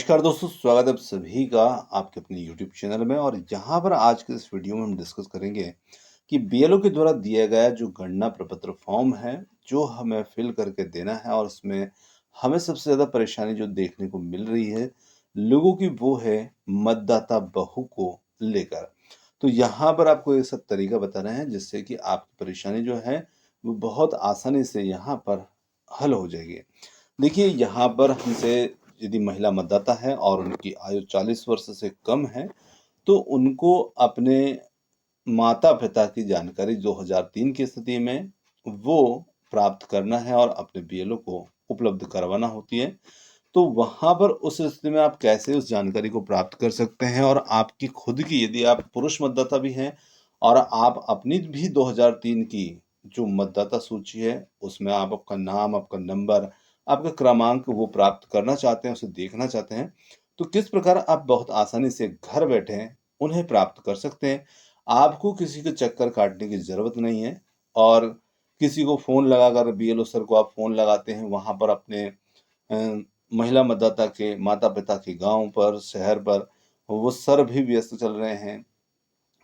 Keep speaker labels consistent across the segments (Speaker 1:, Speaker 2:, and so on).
Speaker 1: नमस्कार दोस्तों, स्वागत है आप सभी का आपके अपने यूट्यूब चैनल में। और यहाँ पर आज के इस वीडियो में हम डिस्कस करेंगे कि बीएलओ के द्वारा दिया गया जो गणना प्रपत्र फॉर्म है, जो हमें फिल करके देना है, और उसमें हमें सबसे ज़्यादा परेशानी जो देखने को मिल रही है लोगों की, वो है मतदाता बहू को लेकर। तो यहाँ पर आपको ये सब तरीका बता रहे हैं जिससे कि आपकी परेशानी जो है वो बहुत आसानी से यहाँ पर हल हो जाएगी। देखिए, यहाँ पर हमसे यदि महिला मतदाता है और उनकी आयु 40 वर्ष से कम है, तो उनको अपने माता-पिता की जानकारी 2003 की स्थिति में वो प्राप्त करना है और अपने बीएलओ को उपलब्ध करवाना होती है। तो वहाँ पर उस स्थिति में आप कैसे उस जानकारी को प्राप्त कर सकते हैं, और आपकी खुद की, यदि आप पुरुष मतदाता भी हैं और आप अपनी भी 2003 की जो मतदाता सूची है, उसमें आप आपका नाम, आपका नंबर, आपका क्रमांक वो प्राप्त करना चाहते हैं, उसे देखना चाहते हैं, तो किस प्रकार आप बहुत आसानी से घर बैठे उन्हें प्राप्त कर सकते हैं। आपको किसी के चक्कर काटने की ज़रूरत नहीं है, और किसी को फ़ोन लगाकर बीएलओ सर को आप फ़ोन लगाते हैं, वहाँ पर अपने महिला मतदाता के माता-पिता के गाँव पर, शहर पर, वो सर भी व्यस्त चल रहे हैं,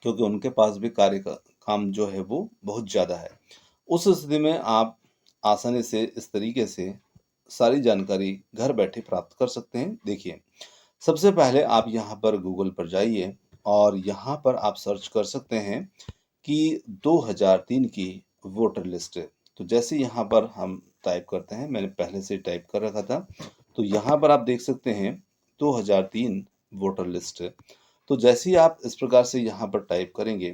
Speaker 1: क्योंकि उनके पास भी कार्य का काम जो है वो बहुत ज़्यादा है। उस स्थिति में आप आसानी से इस तरीके से सारी जानकारी घर बैठे प्राप्त कर सकते हैं। देखिए, सबसे पहले आप यहाँ पर गूगल पर जाइए और यहाँ पर आप सर्च कर सकते हैं कि 2003 की वोटर लिस्ट। तो जैसे यहाँ पर हम टाइप करते हैं, मैंने पहले से टाइप कर रखा था, तो यहाँ पर आप देख सकते हैं 2003 वोटर लिस्ट। तो जैसे ही आप इस प्रकार से यहाँ पर टाइप करेंगे,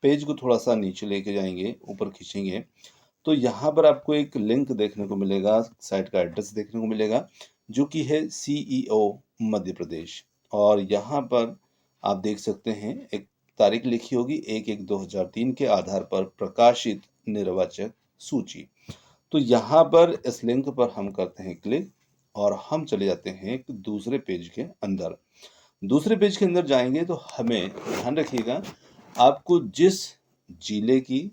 Speaker 1: पेज को थोड़ा-सा नीचे लेके जाएँगे, ऊपर खींचेंगे, तो यहाँ पर आपको एक लिंक देखने को मिलेगा, साइट का एड्रेस देखने को मिलेगा, जो कि है सीईओ मध्य प्रदेश। और यहाँ पर आप देख सकते हैं एक तारीख लिखी होगी 1/1/2003 के आधार पर प्रकाशित निर्वाचक सूची। तो यहाँ पर इस लिंक पर हम करते हैं क्लिक और हम चले जाते हैं एक दूसरे पेज के अंदर। दूसरे पेज के अंदर जाएंगे तो हमें ध्यान रखिएगा, आपको जिस जिले की,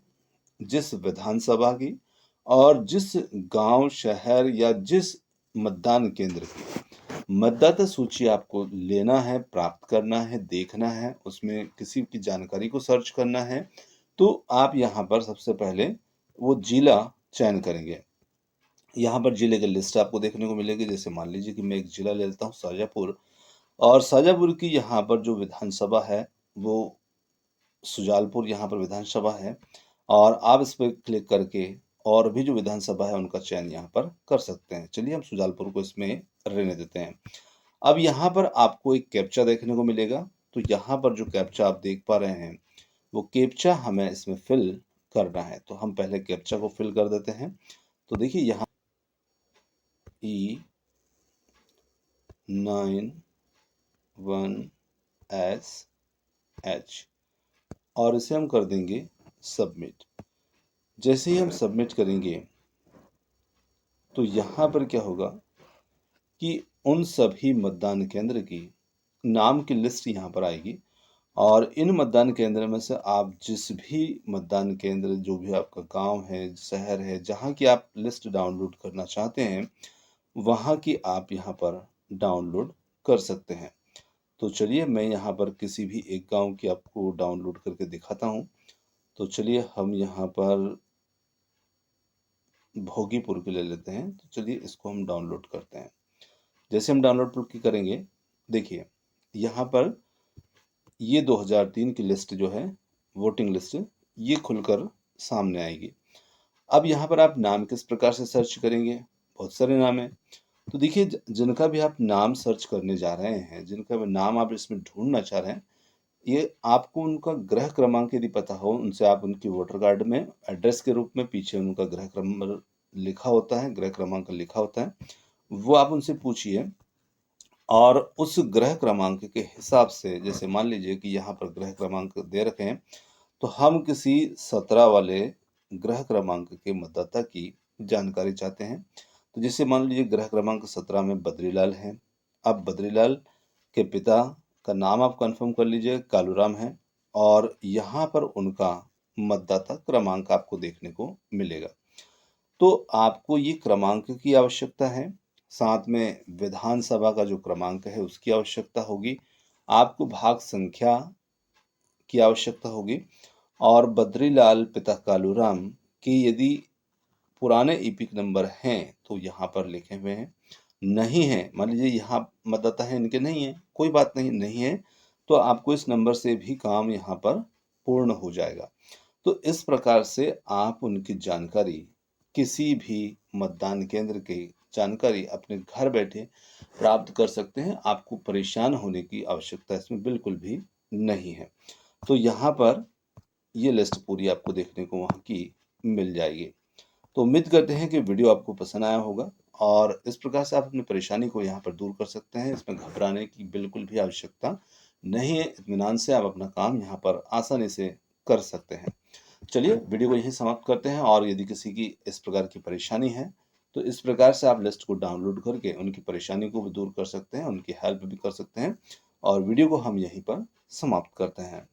Speaker 1: जिस विधानसभा की और जिस गांव, शहर या जिस मतदान केंद्र की मतदाता सूची आपको लेना है, प्राप्त करना है, देखना है, उसमें किसी की जानकारी को सर्च करना है, तो आप यहाँ पर सबसे पहले वो जिला चयन करेंगे। यहाँ पर जिले की लिस्ट आपको देखने को मिलेगी। जैसे मान लीजिए कि मैं एक जिला ले लेता हूँ शाजापुर, और शाजापुर की यहाँ पर जो विधानसभा है वो सुजालपुर यहाँ पर विधानसभा है, और आप इस पर क्लिक करके और भी जो विधानसभा है उनका चयन यहाँ पर कर सकते हैं। चलिए हम सुजालपुर को इसमें रहने देते हैं। अब यहाँ पर आपको एक कैप्चा देखने को मिलेगा, तो यहाँ पर जो कैप्चा आप देख पा रहे हैं वो कैप्चा हमें इसमें फिल करना है। तो हम पहले कैप्चा को फिल कर देते हैं। तो देखिए यहाँ E91SH, और इसे हम कर देंगे सबमिट। जैसे ही हम सबमिट करेंगे तो यहाँ पर क्या होगा कि उन सभी मतदान केंद्र की नाम की लिस्ट यहाँ पर आएगी, और इन मतदान केंद्र में से आप जिस भी मतदान केंद्र, जो भी आपका गांव है, शहर है, जहाँ की आप लिस्ट डाउनलोड करना चाहते हैं, वहाँ की आप यहाँ पर डाउनलोड कर सकते हैं। तो चलिए मैं यहाँ पर किसी भी एक गांव की आपको डाउनलोड करके दिखाता हूँ। तो चलिए हम यहाँ पर भोगीपुर के ले लेते हैं। तो चलिए इसको हम डाउनलोड करते हैं। जैसे हम डाउनलोड की करेंगे, देखिए यहाँ पर ये 2003 की लिस्ट जो है, वोटिंग लिस्ट, ये खुलकर सामने आएगी। अब यहाँ पर आप नाम किस प्रकार से सर्च करेंगे, बहुत सारे नाम हैं। तो देखिए, जिनका भी आप नाम सर्च करने जा रहे हैं, जिनका भी नाम आप इसमें ढूंढना चाह रहे हैं, ये आपको उनका गृह क्रमांक यदि पता हो, उनसे आप उनकी वोटर कार्ड में एड्रेस के रूप में पीछे उनका गृह क्रम लिखा होता है, गृह क्रमांक लिखा होता है, वो आप उनसे पूछिए। और उस गृह क्रमांक के हिसाब से, जैसे मान लीजिए कि यहाँ पर गृह क्रमांक दे रखे हैं, तो हम किसी 17 वाले गृह क्रमांक के मतदाता की जानकारी चाहते हैं। तो जैसे मान लीजिए गृह क्रमांक 17 में बद्रीलाल है। अब बद्रीलाल के पिता का नाम आप कंफर्म कर लीजिए, कालूराम है, और यहाँ पर उनका मतदाता क्रमांक आपको देखने को मिलेगा। तो आपको ये क्रमांक की आवश्यकता है, साथ में विधानसभा का जो क्रमांक है उसकी आवश्यकता होगी, आपको भाग संख्या की आवश्यकता होगी और बद्रीलाल पिता कालूराम की यदि पुराने ईपिक नंबर हैं तो यहाँ पर लिखे हुए हैं, नहीं है मान लीजिए यहाँ मतदाता है इनके नहीं है, कोई बात नहीं, नहीं है तो आपको इस नंबर से भी काम यहाँ पर पूर्ण हो जाएगा। तो इस प्रकार से आप उनकी जानकारी, किसी भी मतदान केंद्र की जानकारी अपने घर बैठे प्राप्त कर सकते हैं। आपको परेशान होने की आवश्यकता इसमें बिल्कुल भी नहीं है। तो यहाँ पर ये लिस्ट पूरी आपको देखने को वहाँ की मिल जाएगी। तो उम्मीद करते हैं कि वीडियो आपको पसंद आया होगा और इस प्रकार से आप अपनी परेशानी को यहाँ पर दूर कर सकते हैं। इसमें घबराने की बिल्कुल भी आवश्यकता नहीं है। इत्मीनान से आप अपना काम यहाँ पर आसानी से कर सकते हैं। चलिए वीडियो को यहीं समाप्त करते हैं और यदि किसी की इस प्रकार की परेशानी है तो इस प्रकार से आप लिस्ट को डाउनलोड करके उनकी परेशानी को भी दूर कर सकते हैं, उनकी हेल्प भी कर सकते हैं और वीडियो को हम यहीं पर समाप्त करते हैं।